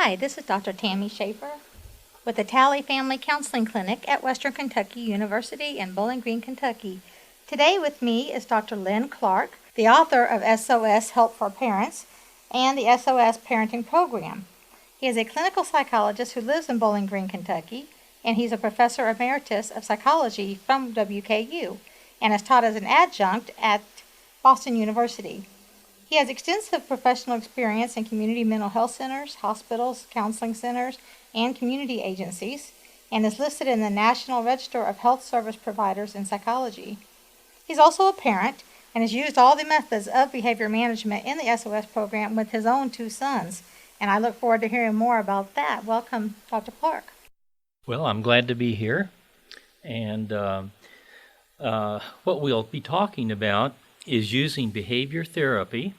Hi, this is Dr. Tammy Schaefer with the Tally Family Counseling Clinic at Western Kentucky University in Bowling Green, Kentucky. Today with me is Dr. Lynn Clark, the author of SOS Help For Parents and the SOS Parenting Program. He is a clinical psychologist who lives in Bowling Green, Kentucky, and he's a professor emeritus of psychology from WKU and has taught as an adjunct at Boston University. He has extensive professional experience in community mental health centers, hospitals, counseling centers, and community agencies, and is listed in the National Register of Health Service Providers in Psychology. He's also a parent and has used all the methods of behavior management in the SOS program with his own 2 sons, and I look forward to hearing more about that. Welcome, Dr. Clark. Well, I'm glad to be here, and what we'll be talking about is using behavior therapy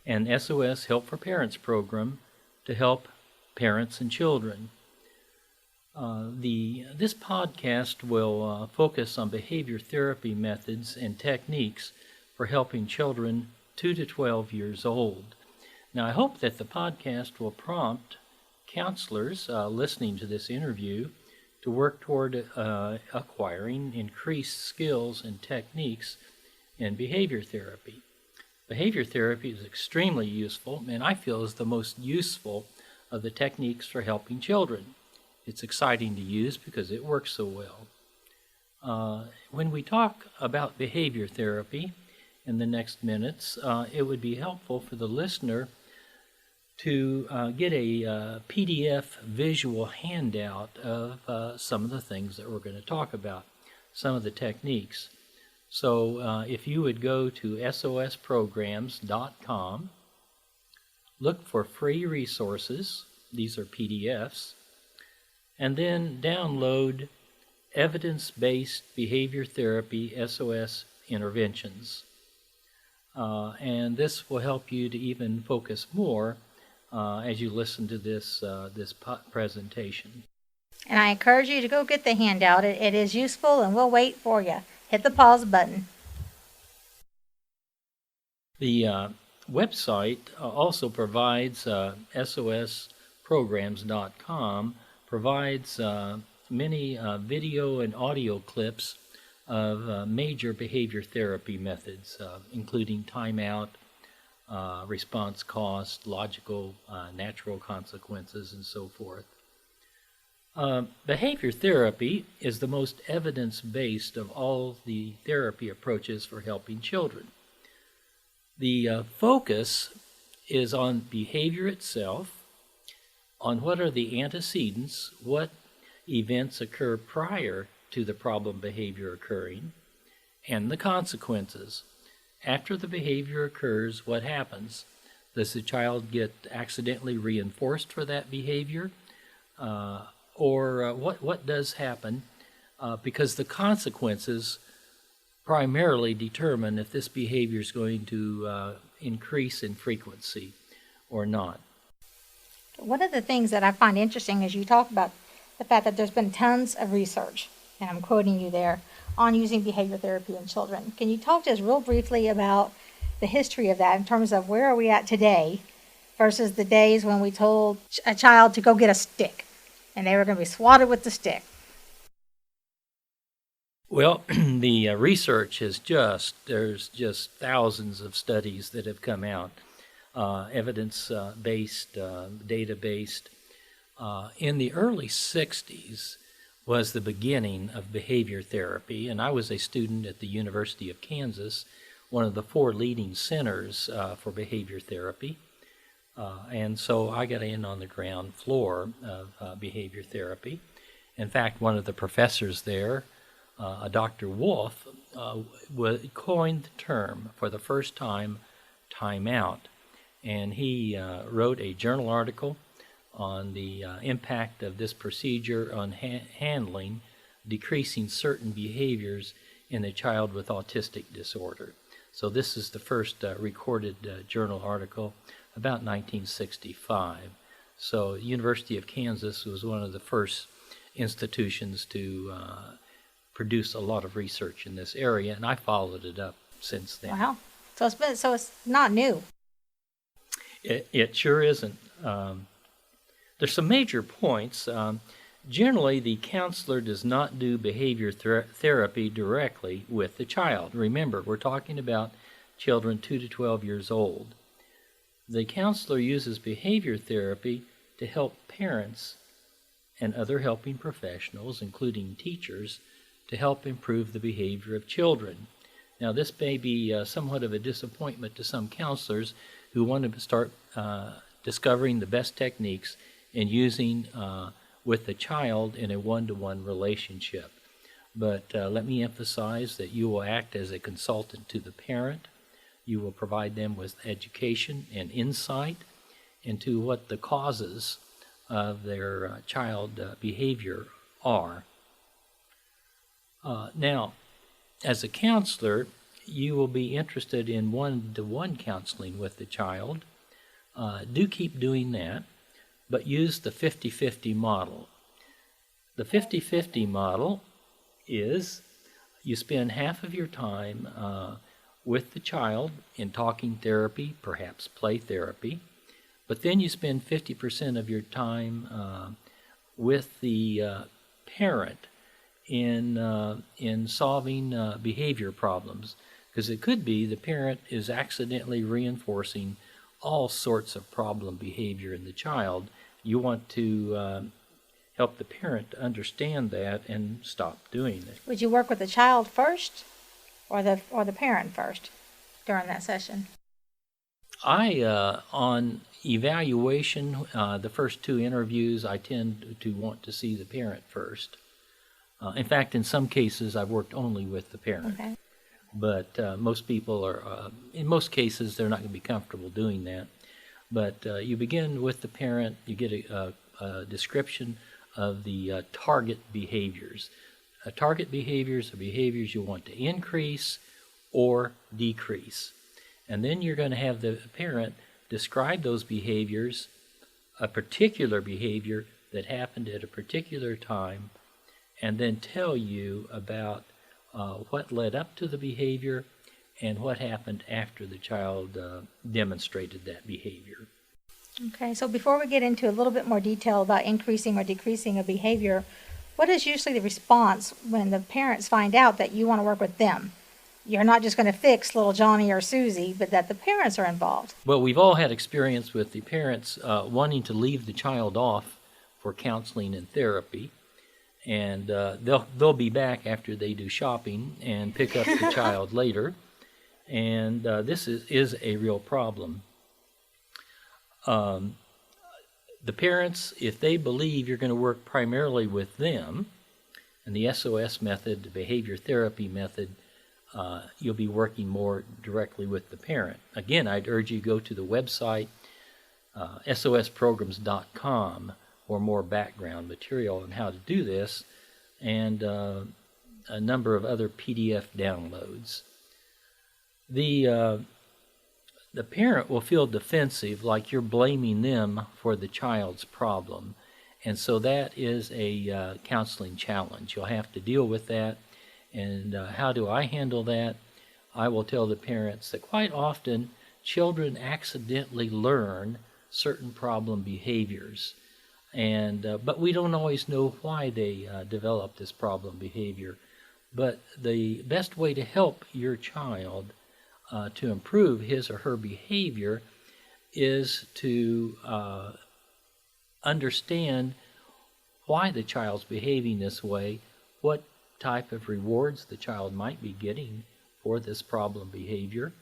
and SOS Help for Parents program to help parents and children. This podcast will focus on behavior therapy methods and techniques for helping children 2 to 12 years old. Now, I hope that the podcast will prompt counselors listening to this interview to work toward acquiring increased skills and techniques in behavior therapy. Behavior therapy is extremely useful, and I feel is the most useful of the techniques for helping children. It's exciting to use because it works so well. When we talk about behavior therapy in the next minutes, it would be helpful for the listener to get a PDF visual handout of some of the things that we're going to talk about, some of the techniques. So if you would go to sosprograms.com, look for free resources, these are PDFs, and then download Evidence-Based Behavior Therapy SOS Interventions. And this will help you to even focus more as you listen to this presentation. And I encourage you to go get the handout. It is useful, and we'll wait for you. Hit the pause button. The website also provides, sosprograms.com, provides many video and audio clips of major behavior therapy methods, including timeout, response cost, logical, natural consequences, and so forth. Behavior therapy is the most evidence-based of all the therapy approaches for helping children. The focus is on behavior itself, on what are the antecedents, what events occur prior to the problem behavior occurring, and the consequences. After the behavior occurs, what happens? Does the child get accidentally reinforced for that behavior? Or what does happen? Because the consequences primarily determine if this behavior is going to increase in frequency or not. One of the things that I find interesting is you talk about the fact that there's been tons of research, and I'm quoting you there, on using behavior therapy in children. Can you talk to us real briefly about the history of that in terms of where are we at today versus the days when we told a child to go get a stick and they were going to be swatted with the stick? Well, the research is there's just thousands of studies that have come out, evidence-based, data-based. In the early 60s was the beginning of behavior therapy, and I was a student at the University of Kansas, one of the 4 leading centers for behavior therapy. And so I got in on the ground floor of behavior therapy. In fact, one of the professors there, Dr. Wolf, coined the term for the first time, timeout. And he wrote a journal article on the impact of this procedure on handling decreasing certain behaviors in a child with autistic disorder. So this is the first recorded journal article about 1965. So University of Kansas was one of the first institutions to produce a lot of research in this area, and I followed it up since then. Wow. So it's not new. It sure isn't. There's some major points. Generally, the counselor does not do behavior therapy directly with the child. Remember, we're talking about children 2 to 12 years old. The counselor uses behavior therapy to help parents and other helping professionals, including teachers, to help improve the behavior of children. Now, this may be somewhat of a disappointment to some counselors who want to start discovering the best techniques and using with the child in a one-to-one relationship. But let me emphasize that you will act as a consultant to the parent. You will provide them with education and insight into what the causes of their child behavior are. Now, as a counselor, you will be interested in one-to-one counseling with the child. Do keep doing that, but use the 50-50 model. The 50-50 model is you spend half of your time with the child in talking therapy, perhaps play therapy, but then you spend 50% of your time with the parent in solving behavior problems, because it could be the parent is accidentally reinforcing all sorts of problem behavior in the child. You want to help the parent to understand that and stop doing it. Would you work with the child first or the parent first during that session? On evaluation, the first 2 interviews, I tend to want to see the parent first. In fact, in some cases, I've worked only with the parent. Okay. But most people are, in most cases, they're not going to be comfortable doing that. But you begin with the parent, you get a description of the target behaviors. Target behaviors are behaviors you want to increase or decrease. And then you're going to have the parent describe those behaviors, a particular behavior that happened at a particular time, and then tell you about what led up to the behavior and what happened after the child demonstrated that behavior. Okay, so before we get into a little bit more detail about increasing or decreasing a behavior, what is usually the response when the parents find out that you want to work with them? You're not just going to fix little Johnny or Susie, but that the parents are involved. Well, we've all had experience with the parents wanting to leave the child off for counseling and therapy, and they'll be back after they do shopping and pick up the child later, and this is a real problem. The parents, if they believe you're going to work primarily with them, and the SOS method, the behavior therapy method, you'll be working more directly with the parent. Again, I'd urge you to go to the website, sosprograms.com, for more background material on how to do this, and a number of other PDF downloads. The parent will feel defensive, like you're blaming them for the child's problem. And so that is a counseling challenge. You'll have to deal with that. And how do I handle that? I will tell the parents that quite often children accidentally learn certain problem behaviors. But we don't always know why they develop this problem behavior. But the best way to help your child to improve his or her behavior is to understand why the child's behaving this way, what type of rewards the child might be getting for this problem behavior,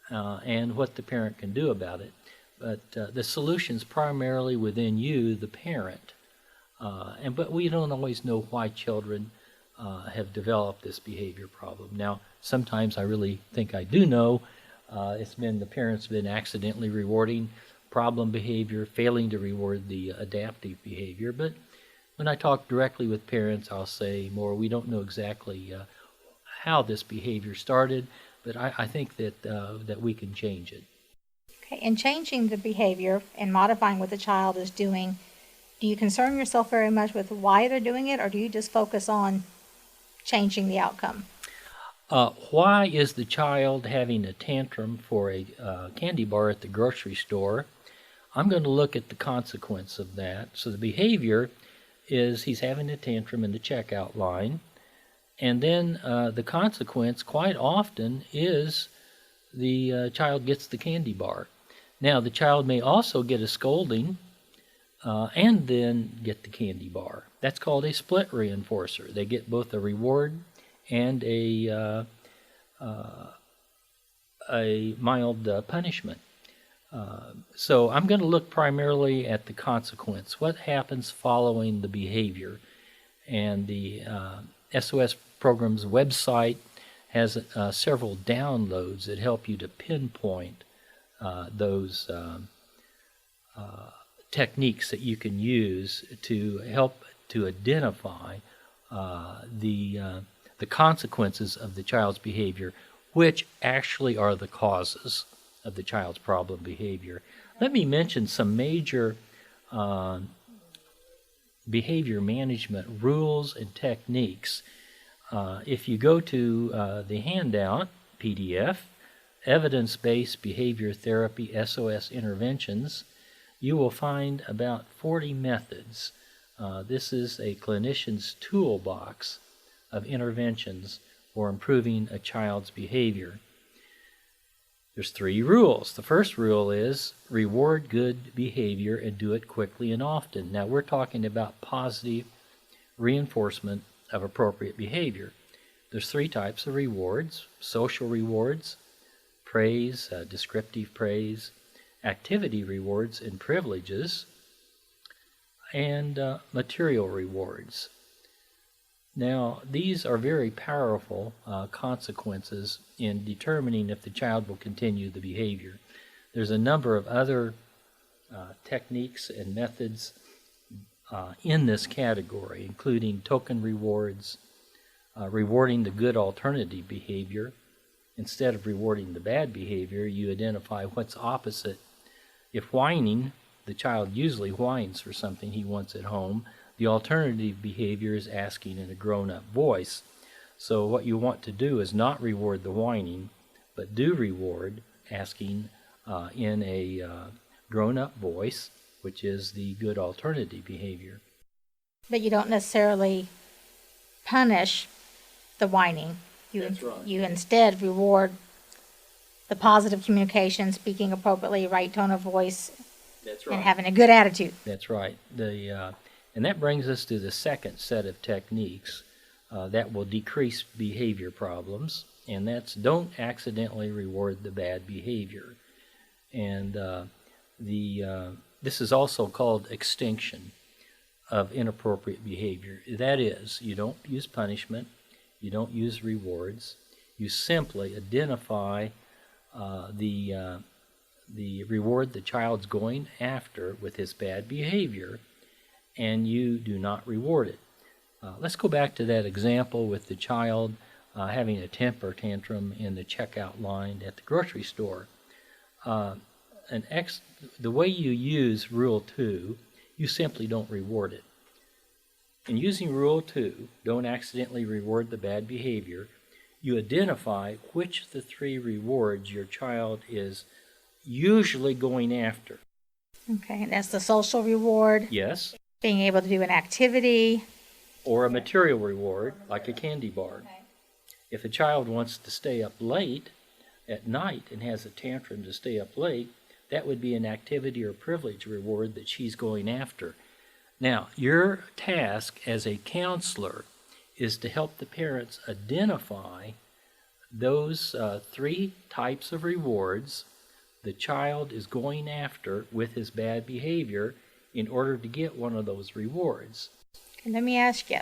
and what the parent can do about it. But the solution's primarily within you, the parent. But we don't always know why children have developed this behavior problem. Now, sometimes I really think I do know. It's been the parents been accidentally rewarding problem behavior, failing to reward the adaptive behavior. But when I talk directly with parents, I'll say more, we don't know exactly how this behavior started, but I think that we can change it. Okay, and changing the behavior and modifying what the child is doing, do you concern yourself very much with why they're doing it, or do you just focus on changing the outcome? Why is the child having a tantrum for a candy bar at the grocery store? I'm going to look at the consequence of that. So the behavior is he's having a tantrum in the checkout line, and then the consequence quite often is the child gets the candy bar. Now, the child may also get a scolding and then get the candy bar. That's called a split reinforcer. They get both a reward and a mild punishment. So I'm going to look primarily at the consequence. What happens following the behavior? And the SOS Programs website has several downloads that help you to pinpoint those techniques that you can use to help to identify the consequences of the child's behavior, which actually are the causes of the child's problem behavior. Let me mention some major behavior management rules and techniques. If you go to the handout, PDF, Evidence-Based Behavior Therapy SOS Interventions, you will find about 40 methods. This is a clinician's toolbox of interventions for improving a child's behavior. There's 3 rules. The first rule is reward good behavior and do it quickly and often. Now we're talking about positive reinforcement of appropriate behavior. There's 3 types of rewards: social rewards, praise, descriptive praise, activity rewards and privileges, and material rewards. Now, these are very powerful consequences in determining if the child will continue the behavior. There's a number of other techniques and methods in this category, including token rewards, rewarding the good alternative behavior. Instead of rewarding the bad behavior, you identify what's opposite. If whining, the child usually whines for something he wants at home. The alternative behavior is asking in a grown-up voice. So what you want to do is not reward the whining, but do reward asking in a grown-up voice, which is the good alternative behavior. But you don't necessarily punish the whining. That's right. You instead reward the positive communication, speaking appropriately, right tone of voice, That's right. and having a good attitude. That's right. And that brings us to the second set of techniques that will decrease behavior problems, and that's don't accidentally reward the bad behavior. And this is also called extinction of inappropriate behavior. That is, you don't use punishment, you don't use rewards, you simply identify the reward the child's going after with his bad behavior, and you do not reward it. Let's go back to that example with the child having a temper tantrum in the checkout line at the grocery store. The way you use Rule 2, you simply don't reward it. In using Rule 2, don't accidentally reward the bad behavior, you identify which of the 3 rewards your child is usually going after. Okay, and that's the social reward. Yes. Being able to do an activity. Or a material reward, like a candy bar. Okay. If a child wants to stay up late at night and has a tantrum to stay up late, that would be an activity or privilege reward that she's going after. Now, your task as a counselor is to help the parents identify those 3 types of rewards the child is going after with his bad behavior in order to get one of those rewards. Okay, let me ask you,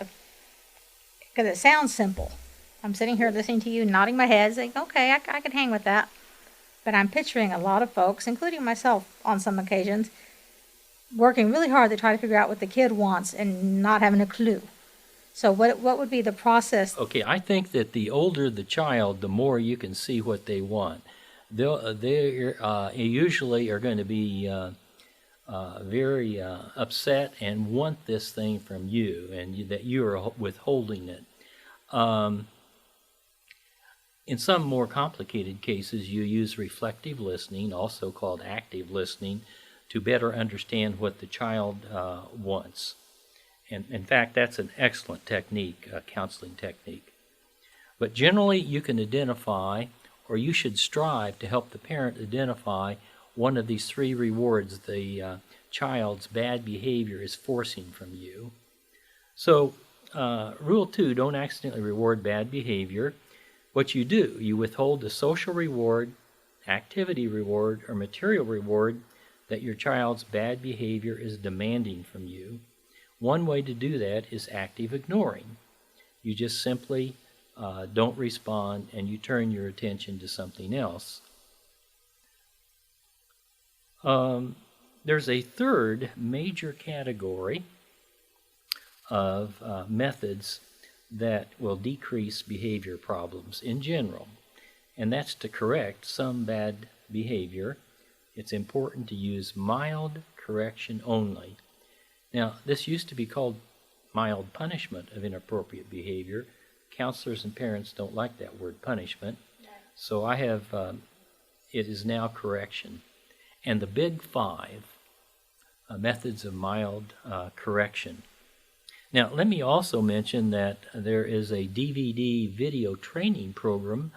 because it sounds simple. I'm sitting here listening to you, nodding my head, saying, okay, I can hang with that. But I'm picturing a lot of folks, including myself on some occasions, working really hard to try to figure out what the kid wants and not having a clue. So what would be the process? Okay, I think that the older the child, the more you can see what they want. They usually are going to be very upset and want this thing from you, and that you are withholding it. In some more complicated cases, you use reflective listening, also called active listening, to better understand what the child wants. And in fact, that's an excellent technique, a counseling technique. But generally, you can identify, or you should strive to help the parent identify one of these three rewards the child's bad behavior is forcing from you. So, rule 2, don't accidentally reward bad behavior. What you do, you withhold the social reward, activity reward, or material reward that your child's bad behavior is demanding from you. One way to do that is active ignoring. You just simply don't respond and you turn your attention to something else. There's a third major category of methods that will decrease behavior problems in general, and that's to correct some bad behavior. It's important to use mild correction only. Now, this used to be called mild punishment of inappropriate behavior. Counselors and parents don't like that word punishment, so I have, it is now correction. And the big 5 methods of mild correction. Now, let me also mention that there is a DVD video training program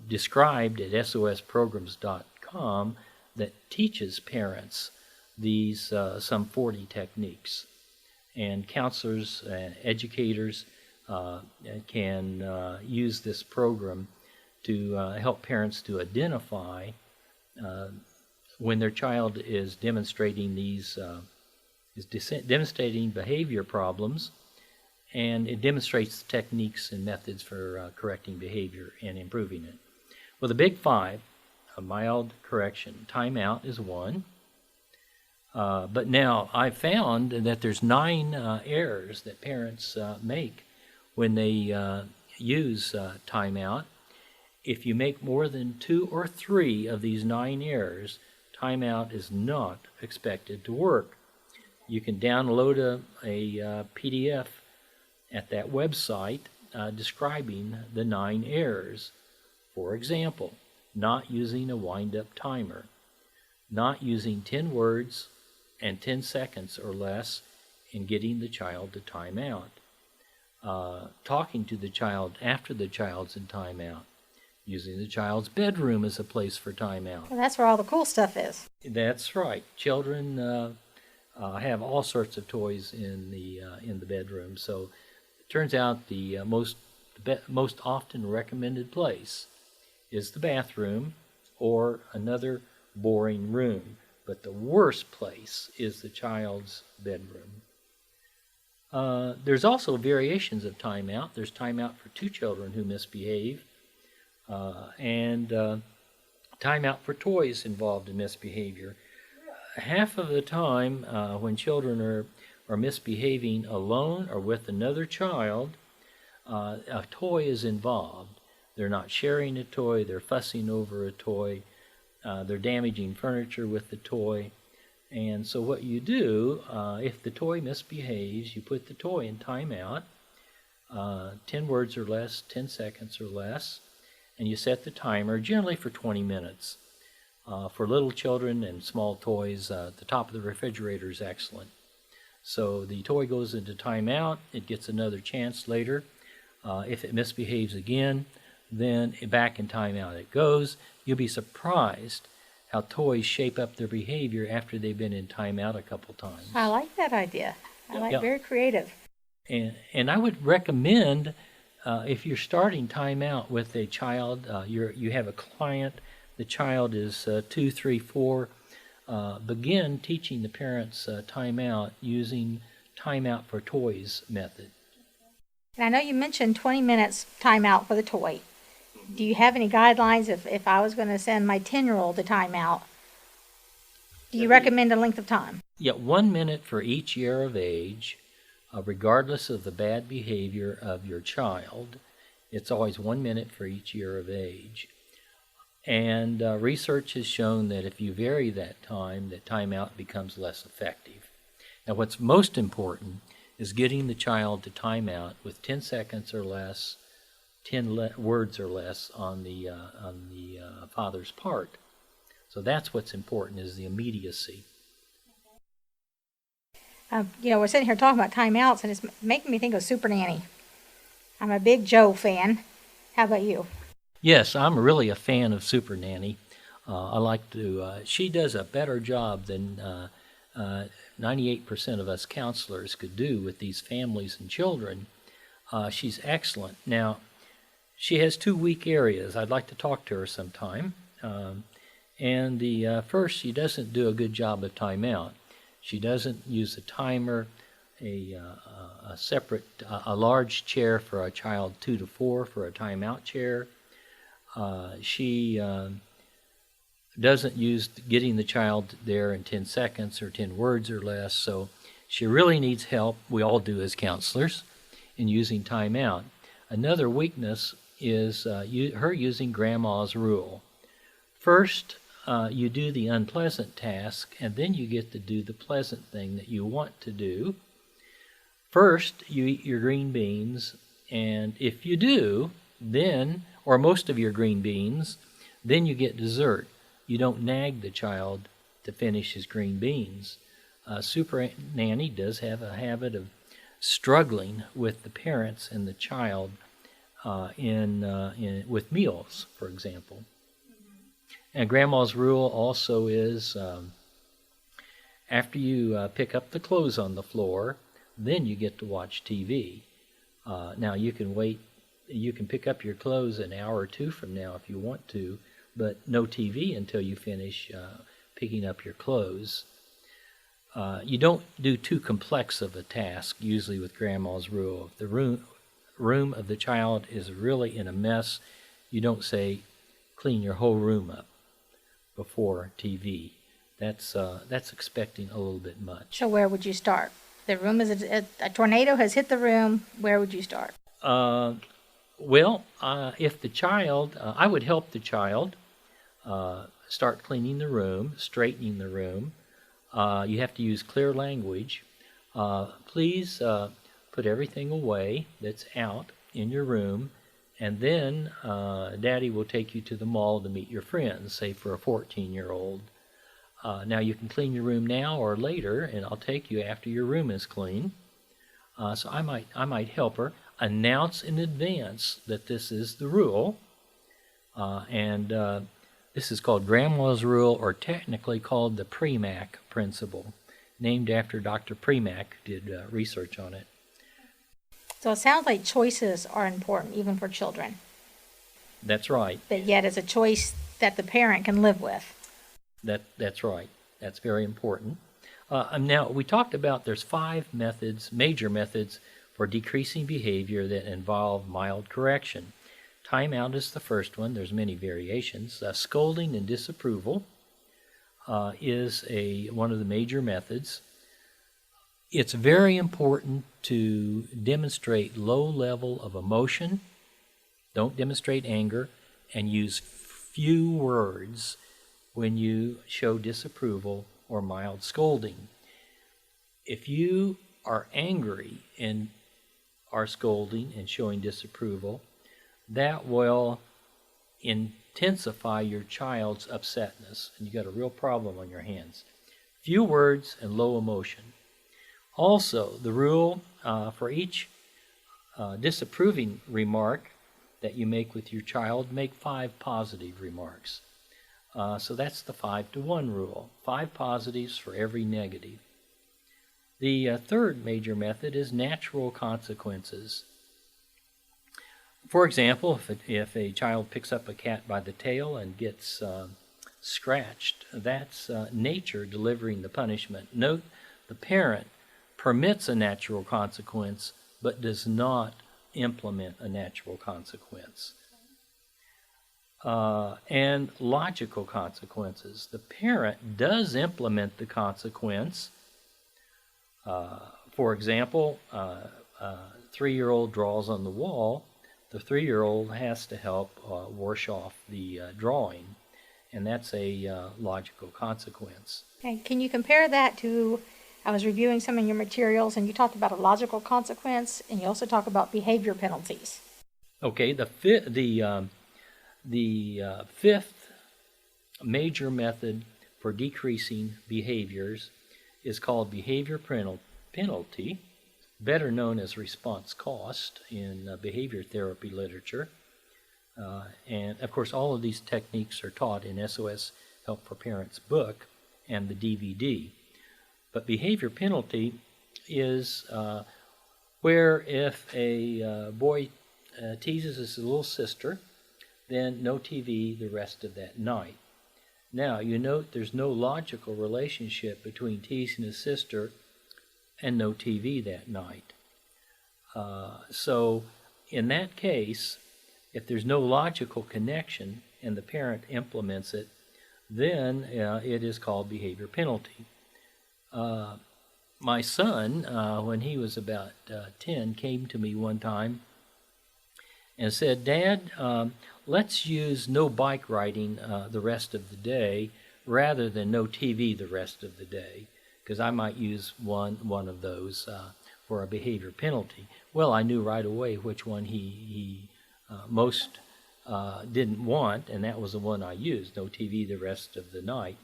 described at sosprograms.com that teaches parents these some 40 techniques. And counselors and educators can use this program to help parents to identify when their child is demonstrating these demonstrating behavior problems, and it demonstrates techniques and methods for correcting behavior and improving it. Well, the big 5, a mild correction. Timeout is one. But now I've found that there's 9 errors that parents make when they use timeout. If you make more than 2 or 3 of these 9 errors, timeout is not expected to work. You can download a PDF at that website describing the 9 errors. For example, not using a wind-up timer, not using 10 words and 10 seconds or less in getting the child to time out, talking to the child after the child's in timeout, using the child's bedroom as a place for timeout. Well, that's where all the cool stuff is. That's right. Children have all sorts of toys in the bedroom, so it turns out the most often recommended place is the bathroom or another boring room. But the worst place is the child's bedroom. There's also variations of timeout. There's timeout for 2 children who misbehave, and timeout for toys involved in misbehavior. Half of the time when children are misbehaving alone or with another child, a toy is involved. They're not sharing a toy, they're fussing over a toy, they're damaging furniture with the toy. And so what you do, if the toy misbehaves, you put the toy in timeout, 10 words or less, 10 seconds or less, and you set the timer generally for 20 minutes. For little children and small toys, the top of the refrigerator is excellent. So the toy goes into timeout, it gets another chance later. If it misbehaves again, then back in timeout it goes. You'll be surprised how toys shape up their behavior after they've been in timeout a couple times. I like that idea. Very creative. And I would recommend, if you're starting timeout with a child, you have a client, the child is 2, 3, 4, begin teaching the parents timeout using timeout for toys method. And I know you mentioned 20 minutes timeout for the toy. Do you have any guidelines if I was going to send my 10-year-old to timeout? Do you recommend a length of time? Yeah, 1 minute for each year of age, regardless of the bad behavior of your child. It's always 1 minute for each year of age. And research has shown that if you vary that timeout becomes less effective. Now, what's most important is getting the child to timeout with 10 seconds or less, 10 words or less on the father's part. So that's what's important, is the immediacy. We're sitting here talking about timeouts, and it's making me think of Supernanny. I'm a big Joe fan. How about you? Yes, I'm really a fan of Supernanny. I like to, she does a better job than 98% of us counselors could do with these families and children. She's excellent. Now, she has two weak areas. I'd like to talk to her sometime. And the first, she doesn't do a good job of timeout. She doesn't use a timer, a large chair for a child 2 to 4 for a timeout chair. She doesn't use getting the child there in 10 seconds or 10 words or less. So she really needs help. We all do as counselors in using timeout. Another weakness is her using Grandma's rule. First, you do the unpleasant task, and then you get to do the pleasant thing that you want to do. First, you eat your green beans, and if you do, then, or most of your green beans, then you get dessert. You don't nag the child to finish his green beans. Supernanny does have a habit of struggling with the parents and the child with meals, for example. And Grandma's rule also is after you pick up the clothes on the floor, then you get to watch TV. Now you can wait, you can pick up your clothes an hour or two from now if you want to, but no TV until you finish picking up your clothes. You don't do too complex of a task, usually with Grandma's rule. If the room of the child is really in a mess, you don't say, clean your whole room up before TV. That's expecting a little bit much. So where would you start? The room is a tornado has hit the room. Where would you start? If the child, I would help the child start cleaning the room, straightening the room. You have to use clear language. Please put everything away that's out in your room, and then Daddy will take you to the mall to meet your friends, say for a 14-year-old. Now you can clean your room now or later, and I'll take you after your room is clean. So I might help her announce in advance that this is the rule, and this is called Grandma's rule, or technically called the Premack principle, named after Dr. Premack, who did research on it. So it sounds like choices are important, even for children. That's right. But yet it's a choice that the parent can live with. That's right. That's very important. Now, we talked about there's 5 methods, major methods, for decreasing behavior that involve mild correction. Timeout is the first one. There's many variations. Scolding and disapproval is one of the major methods. It's very important to demonstrate low level of emotion. Don't demonstrate anger, and use few words when you show disapproval or mild scolding. If you are angry and are scolding and showing disapproval, that will intensify your child's upsetness, and you got a real problem on your hands. Few words and low emotion. Also, the rule for each disapproving remark that you make with your child, make 5 positive remarks. So that's the 5-to-1 rule. 5 positives for every negative. The third major method is natural consequences. For example, if a child picks up a cat by the tail and gets scratched, that's nature delivering the punishment. Note, the parent permits a natural consequence, but does not implement a natural consequence. And logical consequences. The parent does implement the consequence. For example, a 3-year-old draws on the wall. The 3-year-old has to help wash off the drawing, and that's a logical consequence. Okay. Can you compare that to, I was reviewing some of your materials, and you talked about a logical consequence, and you also talk about behavior penalties. Okay, the fifth major method for decreasing behaviors is called behavior penalty, better known as response cost in behavior therapy literature. And of course, all of these techniques are taught in SOS Help for Parents book and the DVD. But behavior penalty is where if a boy teases his little sister, then no TV the rest of that night. Now, you note there's no logical relationship between teasing his sister and no TV that night. So in that case, if there's no logical connection and the parent implements it, then it is called behavior penalty. My son, when he was about 10, came to me one time and said, "Dad, let's use no bike riding the rest of the day rather than no TV the rest of the day, because I might use one of those for a behavior penalty." Well, I knew right away which one he most didn't want, and that was the one I used, no TV the rest of the night.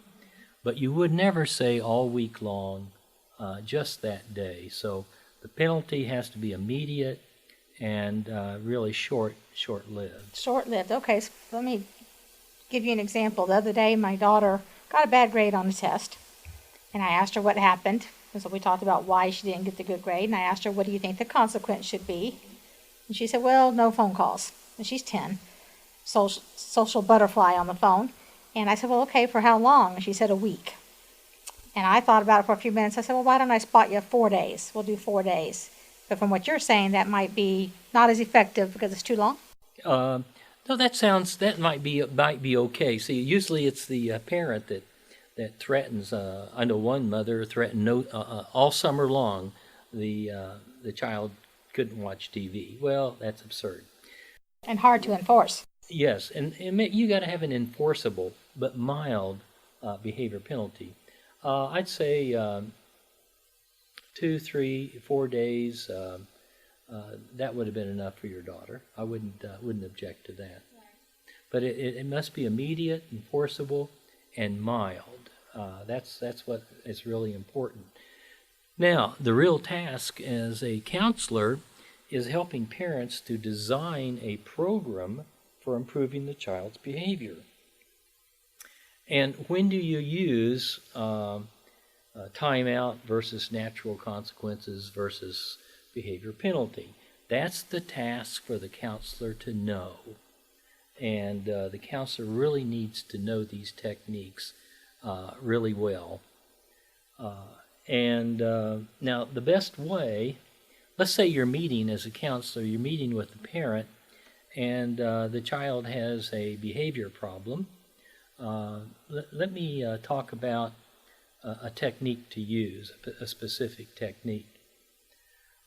But you would never say all week long, just that day. So the penalty has to be immediate and really short-lived. Short-lived. Okay, so let me give you an example. The other day, my daughter got a bad grade on a test, and I asked her what happened. And so we talked about why she didn't get the good grade, and I asked her, what do you think the consequence should be? And she said, well, no phone calls. And she's 10. Social butterfly on the phone. And I said, well, okay, for how long? And she said, a week. And I thought about it for a few minutes. I said, well, why don't I spot you 4 days? We'll do 4 days. But from what you're saying, that might be not as effective because it's too long? No, that might be okay. See, usually it's the parent that threatens. I know one mother threatened all summer long the child couldn't watch TV. Well, that's absurd. And hard to enforce. Yes, and you got to have an enforceable but mild behavior penalty. I'd say 2, 3, 4 days. That would have been enough for your daughter. I wouldn't object to that. But it must be immediate, enforceable, and mild. That's what is really important. Now, the real task as a counselor is helping parents to design a program for improving the child's behavior. And when do you use timeout versus natural consequences versus behavior penalty? That's the task for the counselor to know. And the counselor really needs to know these techniques really well. Now, the best way, let's say you're meeting as a counselor, you're meeting with the parent, and the child has a behavior problem. Let me talk about a technique to use, a specific technique.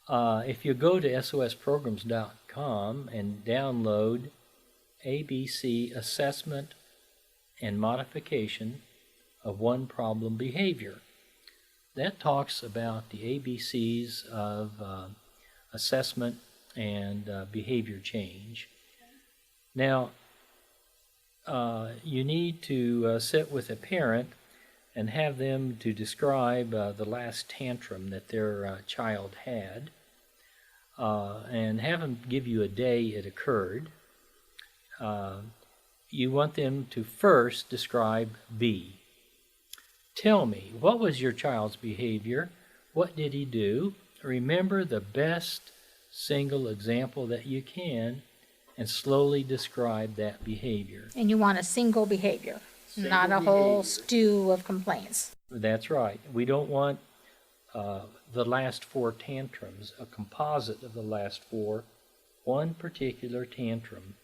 If you go to sosprograms.com and download ABC Assessment and Modification of One Problem Behavior, that talks about the ABCs of assessment and behavior change. Now, you need to sit with a parent and have them to describe the last tantrum that their child had, and have them give you a day it occurred. You want them to first describe B. Tell me, what was your child's behavior? What did he do? Remember the best single example that you can and slowly describe that behavior. And you want a single behavior, not a whole stew of complaints. That's right. We don't want the last 4 tantrums, a composite of the last 4, one particular tantrum.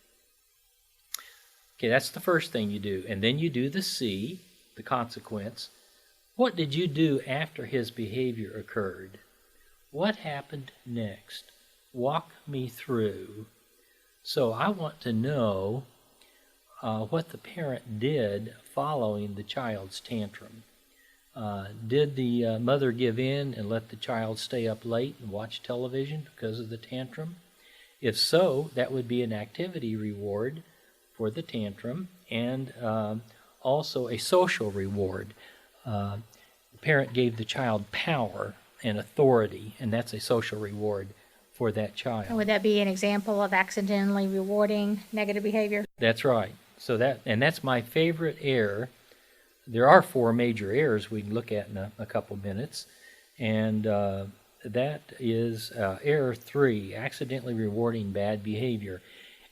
Okay, that's the first thing you do. And then you do the C, the consequence. What did you do after his behavior occurred? What happened next? Walk me through. So I want to know what the parent did following the child's tantrum. Did the mother give in and let the child stay up late and watch television because of the tantrum? If so, that would be an activity reward for the tantrum, and also a social reward. The parent gave the child power and authority, and that's a social reward for that child. And would that be an example of accidentally rewarding negative behavior? That's right. So that's my favorite error. There are 4 major errors we can look at in a couple minutes, and that is error 3, accidentally rewarding bad behavior.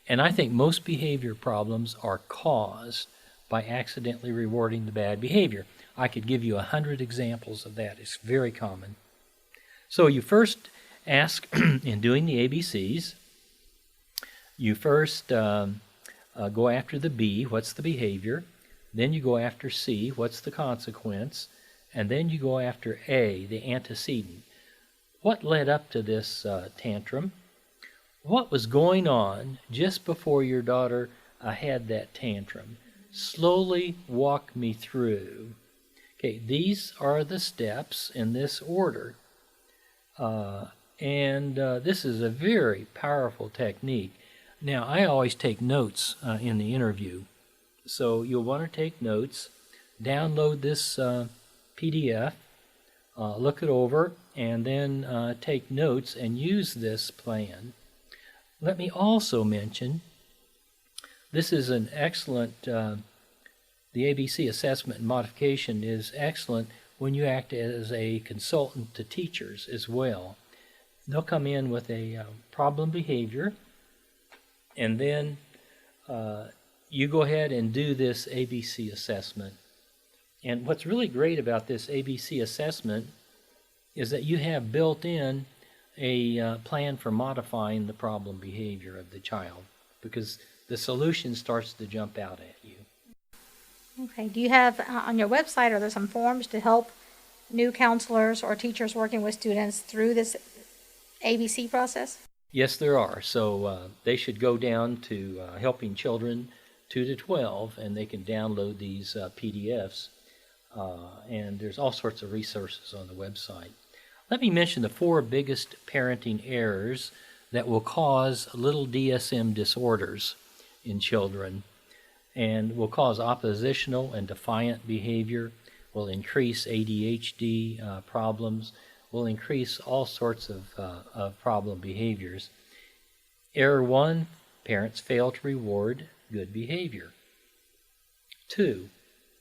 And I think most behavior problems are caused by accidentally rewarding the bad behavior. I could give you 100 examples of that. It's very common. So you first ask, in doing the ABCs, you first go after the B, what's the behavior? Then you go after C, what's the consequence? And then you go after A, the antecedent. What led up to this tantrum? What was going on just before your daughter had that tantrum? Slowly walk me through. Okay, these are the steps in this order. This is a very powerful technique. Now, I always take notes in the interview. So you'll want to take notes, download this PDF, look it over, and then take notes and use this plan. Let me also mention, this is an excellent, the ABC assessment and modification is excellent when you act as a consultant to teachers as well. They'll come in with a problem behavior, and then you go ahead and do this ABC assessment. And what's really great about this ABC assessment is that you have built in a plan for modifying the problem behavior of the child, because the solution starts to jump out at you. Okay. Do you have on your website, are there some forms to help new counselors or teachers working with students through this ABC process? Yes, there are. So they should go down to Helping Children 2 to 12, and they can download these PDFs. And there's all sorts of resources on the website. Let me mention the 4 biggest parenting errors that will cause little DSM disorders in children, and will cause oppositional and defiant behavior, will increase ADHD problems, will increase all sorts of problem behaviors. Error 1, parents fail to reward good behavior. 2,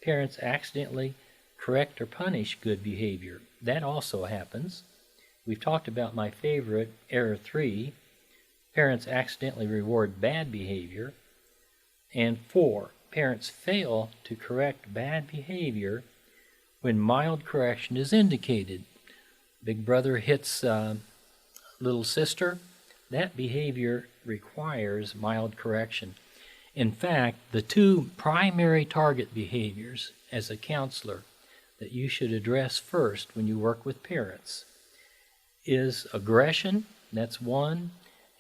parents accidentally correct or punish good behavior. That also happens. We've talked about my favorite, error 3, parents accidentally reward bad behavior. And 4, parents fail to correct bad behavior when mild correction is indicated. Big brother hits little sister. That behavior requires mild correction. In fact, the 2 primary target behaviors as a counselor that you should address first when you work with parents is aggression, that's 1,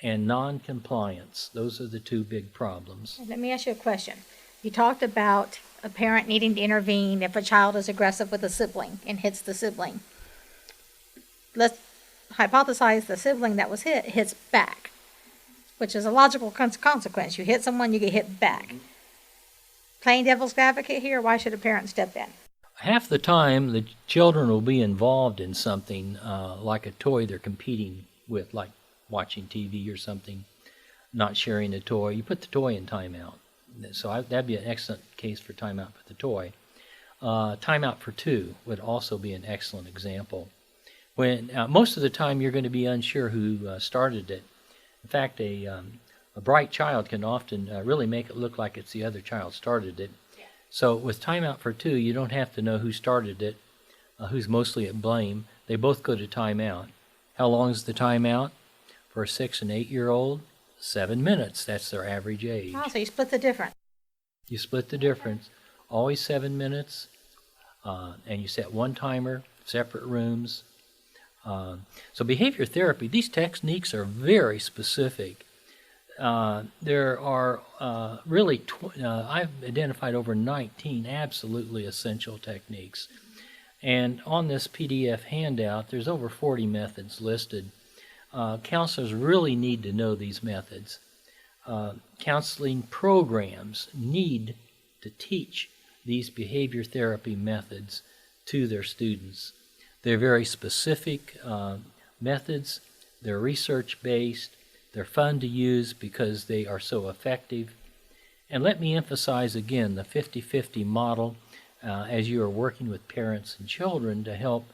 and non-compliance. Those are the 2 big problems. Let me ask you a question. You talked about a parent needing to intervene if a child is aggressive with a sibling and hits the sibling. Let's hypothesize the sibling that was hit hits back, which is a logical consequence. You hit someone, you get hit back. Playing devil's advocate here, why should a parent step in? Half the time, the children will be involved in something like a toy they're competing with, like watching TV or something, not sharing a toy. You put the toy in timeout. So that'd be an excellent case for timeout for the toy. Timeout for 2 would also be an excellent example. When most of the time you're going to be unsure who started it. In fact, a bright child can often really make it look like it's the other child started it. So with timeout for 2, you don't have to know who started it, who's mostly at blame. They both go to timeout. How long is the timeout? For a 6 and 8-year-old, 7 minutes. That's their average age. Oh, so you split the difference. You split the difference. Always 7 minutes, and you set 1 timer, separate rooms. So behavior therapy, these techniques are very specific. There are really, I've identified over 19 absolutely essential techniques. And on this PDF handout, there's over 40 methods listed. Counselors really need to know these methods. Counseling programs need to teach these behavior therapy methods to their students. They're very specific methods. They're research-based. They're fun to use because they are so effective. And let me emphasize again the 50-50 model as you are working with parents and children to help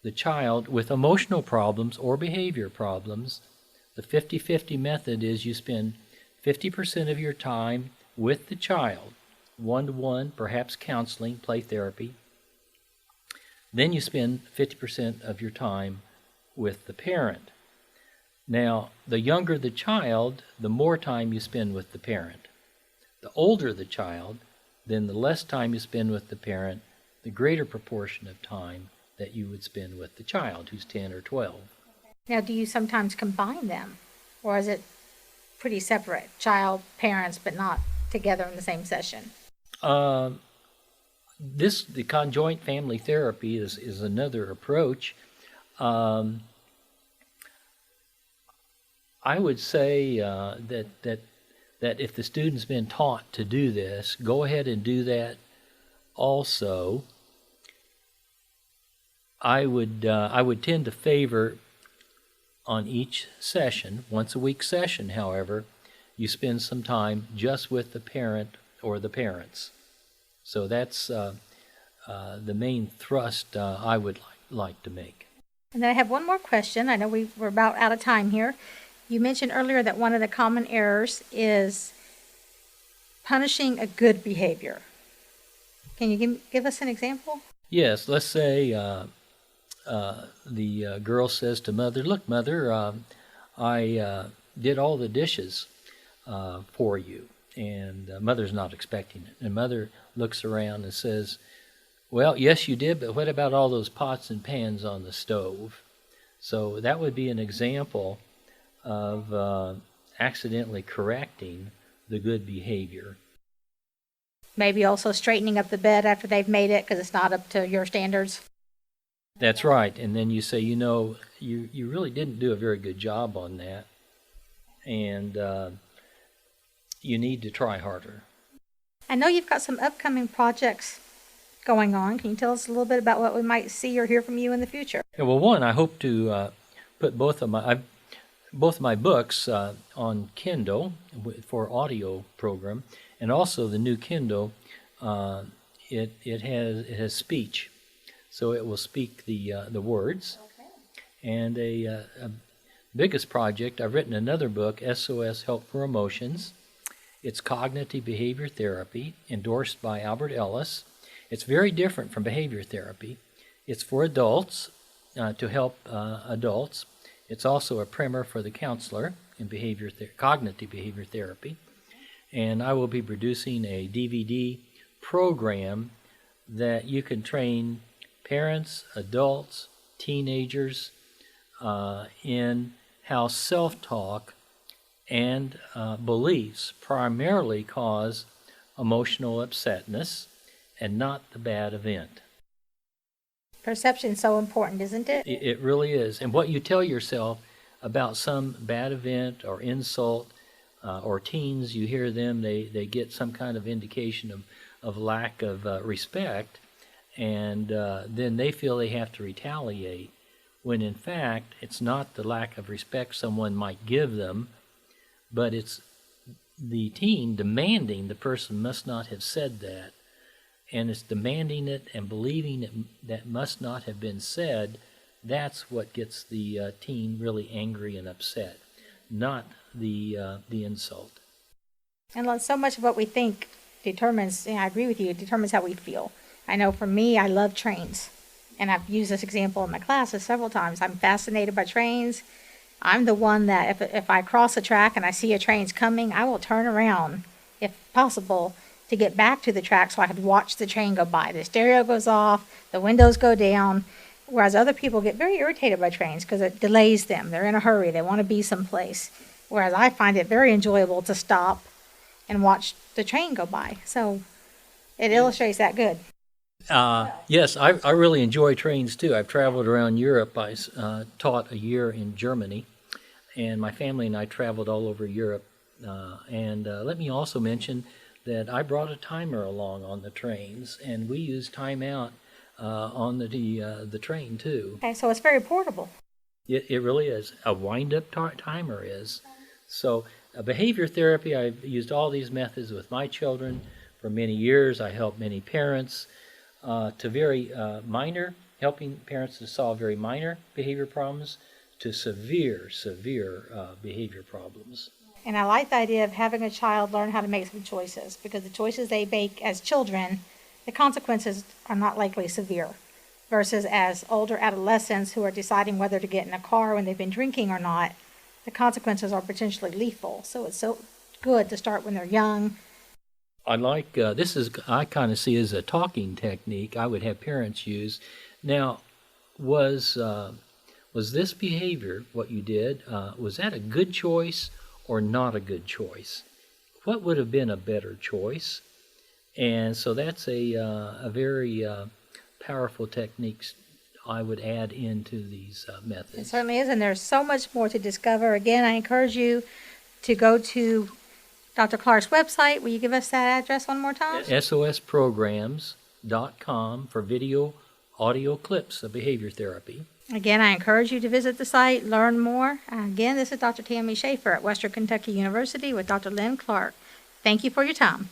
the child with emotional problems or behavior problems. The 50-50 method is you spend 50% of your time with the child, one-to-one, perhaps counseling, play therapy. Then you spend 50% of your time with the parent. Now, the younger the child, the more time you spend with the parent. The older the child, then the less time you spend with the parent, the greater proportion of time that you would spend with the child who's 10 or 12. Now, do you sometimes combine them, or is it pretty separate, child, parents, but not together in the same session? The conjoint family therapy is another approach. I would say that if the student's been taught to do this, go ahead and do that also. I would tend to favor on each session, once a week session, however, you spend some time just with the parent or the parents. So that's the main thrust I would like to make. And then I have one more question. I know we're about out of time here. You mentioned earlier that one of the common errors is punishing a good behavior. Can you give us an example? Yes, let's say the girl says to mother, "Look, mother, I did all the dishes for you." And mother's not expecting it. And mother looks around and says, "Well, yes, you did, but what about all those pots and pans on the stove?" So that would be an example of accidentally correcting the good behavior. Maybe also straightening up the bed after they've made it because it's not up to your standards. That's right. And then you say, you really didn't do a very good job on that. And you need to try harder. I know you've got some upcoming projects going on. Can you tell us a little bit about what we might see or hear from you in the future? Yeah, well, one, I hope to put both of my books on Kindle for audio program, and also the new Kindle. It has speech, so it will speak the words. Okay. And a biggest project, I've written another book, SOS Help For Emotions. It's cognitive behavior therapy, endorsed by Albert Ellis. It's very different from behavior therapy. It's for adults, to help adults. It's also a primer for the counselor in cognitive behavior therapy. And I will be producing a DVD program that you can train parents, adults, teenagers in how self-talk and beliefs primarily cause emotional upsetness and not the bad event. Perception is so important, isn't it? It really is. And what you tell yourself about some bad event or insult, or teens, you hear them, they get some kind of indication of lack of respect, and then they feel they have to retaliate, when in fact it's not the lack of respect someone might give them, but it's the teen demanding the person must not have said that. And it's demanding it and believing it that must not have been said. That's what gets the teen really angry and upset, not the insult. And so much of what we think determines, I agree with you, it determines how we feel. I know for me, I love trains. And I've used this example in my classes several times. I'm fascinated by trains. I'm the one that if I cross a track and I see a train's coming, I will turn around, if possible, to get back to the track so I could watch the train go by. The stereo goes off, the windows go down, whereas other people get very irritated by trains because it delays them. They're in a hurry. They want to be someplace. Whereas I find it very enjoyable to stop and watch the train go by. So it illustrates that good. Yes, I really enjoy trains too. I've traveled around Europe. I taught a year in Germany, and my family and I traveled all over Europe. And let me also mention that I brought a timer along on the trains, and we use timeout on the train too. Okay, so it's very portable. It really is. A wind-up timer is. So behavior therapy, I've used all these methods with my children for many years. I help many parents to very minor, helping parents to solve very minor behavior problems to severe behavior problems. And I like the idea of having a child learn how to make some choices, because the choices they make as children, the consequences are not likely severe, versus as older adolescents who are deciding whether to get in a car when they've been drinking or not, the consequences are potentially lethal. So it's so good to start when they're young. I like I kind of see as a talking technique I would have parents use. Now, was this behavior, what you did, was that a good choice or not a good choice? What would have been a better choice? And so that's a very powerful technique I would add into these methods. It certainly is, and there's so much more to discover. Again, I encourage you to go to Dr. Clark's website. Will you give us that address one more time? SOSprograms.com for video, audio clips of behavior therapy. Again, I encourage you to visit the site, learn more. Again, this is Dr. Tammy Schaefer at Western Kentucky University with Dr. Lynn Clark. Thank you for your time.